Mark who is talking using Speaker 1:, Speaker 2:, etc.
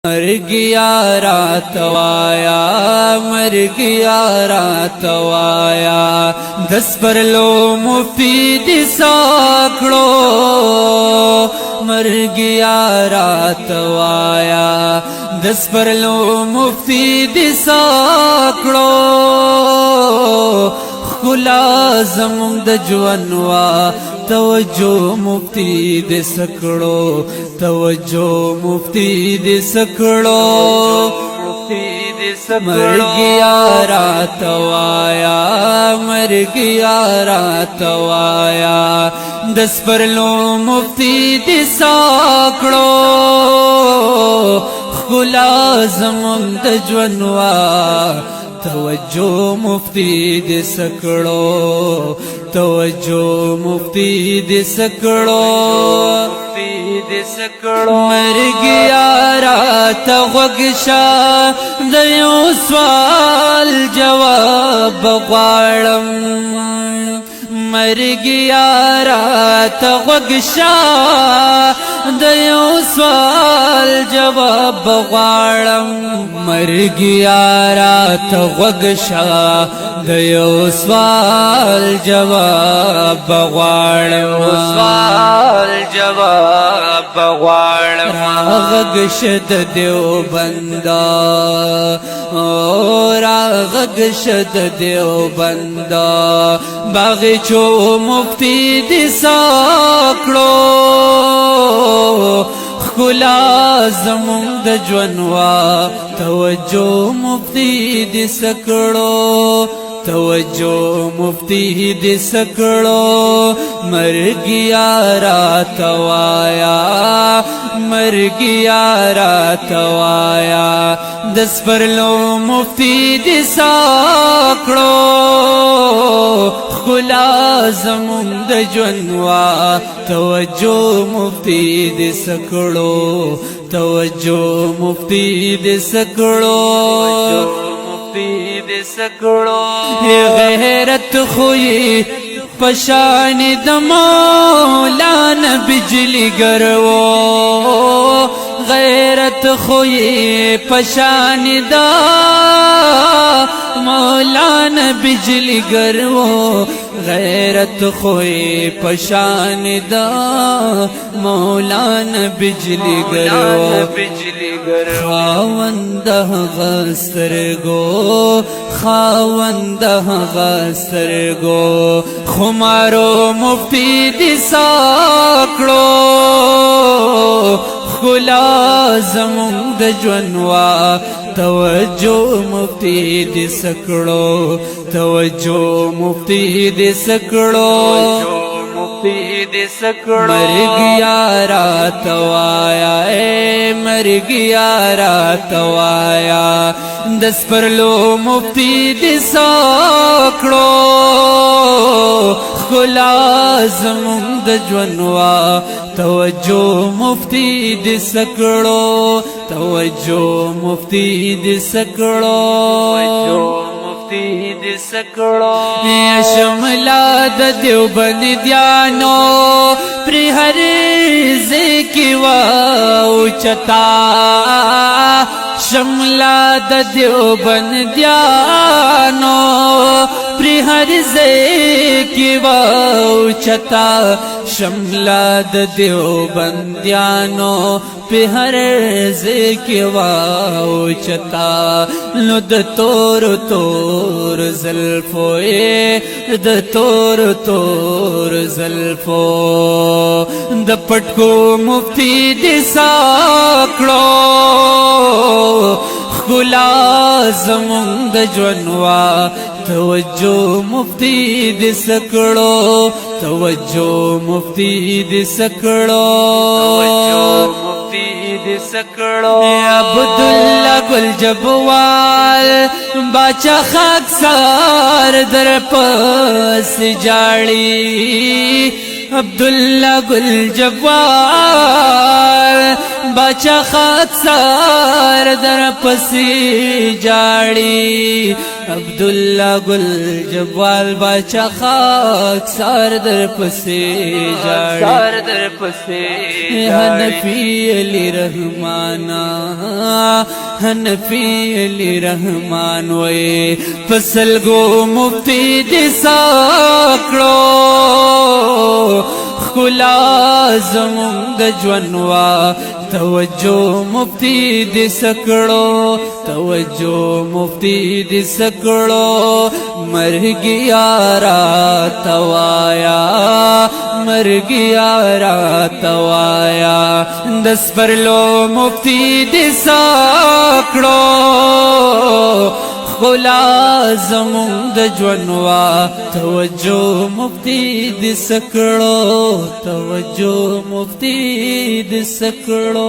Speaker 1: मर गया रातवाया, मर गया रातवाया, 10 पर लो मुफ्ती दिसाकड़ो। मर गया रातवाया, 10 पर लो मुफ्ती दिसाकड़ो। खुला ज़मुंग द जुअनवा, तवज्जो मुफ्ती दे सकड़ो, तवज्जो मुफ्ती दे सकड़ो। मर गया रातवाया, मर गया रातवाया, 10 पर लो मुफ्ती दे सकड़ो। खुला ज़मुंग द जुअनवा, तवज्जो मुफ्ती दे सकड़ो, तवज्जो मुफ्ती दे सकड़ो। मर गया रात ग़गशा, दयो सवाल जवाब ग़वाड़म। मर गया रात ग़गशा, दयो सवाल जवाब ग़वाड़म। मर गया रात ग़गशा, दयो सवाल जवाब ग़वाड़म। सवाल जवाब ग़वाड़म। राग़गशद देवबंदा, ओ राग़गशद देवबंदा, बाग़चो मुफ्ती दिसाकड़ो। खुला ज़मुंग द जुअनवा, तवज्जो मुफ्ती दे सकड़ो, तवज्जो मुफ्ती दे सकड़ो। मर गया रातवाया, मर गया रातवाया, 10 पर लो मुफ्ती दे सकड़ो। खुला ज़मुंग द जुअनवा, तवज्जो मुफ्ती दे सकड़ो, तवज्जो मुफ्ती दे सकड़ो। दे सकड़ो। ये गैरत हुई पशान दमौलान बिजली गरवो, गैरत हुई पशान दा मौलान बिजली गरवो। गैरत हुई पशान दा मौलान बिजली गरवो। खावंदा गस्तर गो, खावंदा गस्तर गो, खुमारो मुफ्ती दिसाकड़ो। खुला ज़मुंग द जुअनवा, तवज्जो मुफ्ती दे सकड़ो, तवज्जो मुफ्ती दे सकड़ो। मर गया रातवाया, ए मर गया रातवाया, 10 पर लो मुफ्ती दे सकड़ो। खुला ज़मुंग द जुअनवा, तवज्जो मुफ्ती दे सकड़ो, तवज्जो मुफ्ती दे सकड़ो। दे सकड़ो। शमला द देवबंदियानो, प्रिहर जे की वाउचता। शमला द देवबंदियानो, प्रिहर जे की वाउचता। शमला द देवबंदियानो, प्रिहर जे की वाउचता। नुद तोर तोर ज़ल्फ़ोए, द तोर तोर ज़ल्फ़ो, द पटको मुफ्ती दे सकड़ो। खुला ज़मुंग द जुअनवा, तवज्जो मुफ्ती दे सकड़ो, तवज्जो मुफ्ती दे सकड़ो। दे सकड़ो। अब्दुल्ला गुल जबवाल, बाचा खाकसार दर पास जाड़ी। अब्दुल्ला गुल जब्बार, بچا خاکسار در پسی جاڑی عبداللہ گل جبوال بچا خاکسار در پسی جاڑی حنفی علی رحمانا حنفی علی رحمان وے فصل گو مفتی دساکڑو خلا زمون د جوانوا توجہ مفتی د سکڑو توجہ مفتی د سکڑو مر گیا را توایا مر گیا را توایا دس پر لو مفتی د سکڑو خلا زمون د جوانوا توجہ مفتی د سکڑو توجہ مفتی د سکڑو